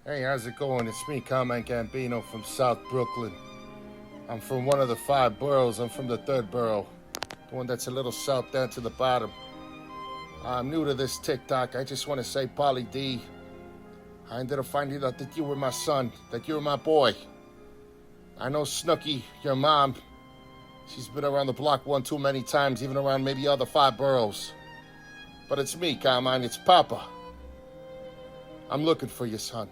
Hey, how's it going? It's me, Carmine Gambino from South Brooklyn. I'm from one of the 5 boroughs. I'm from the 3rd borough, the one that's a little south down to the bottom. I'm new to this TikTok. I just want to say, Polly D, I ended up finding out that you were my son, that you were my boy. I know Snooky, your mom, she's been around the block one too many times, even around maybe other 5 boroughs. But it's me, Carmine, it's Papa. I'm looking for your son.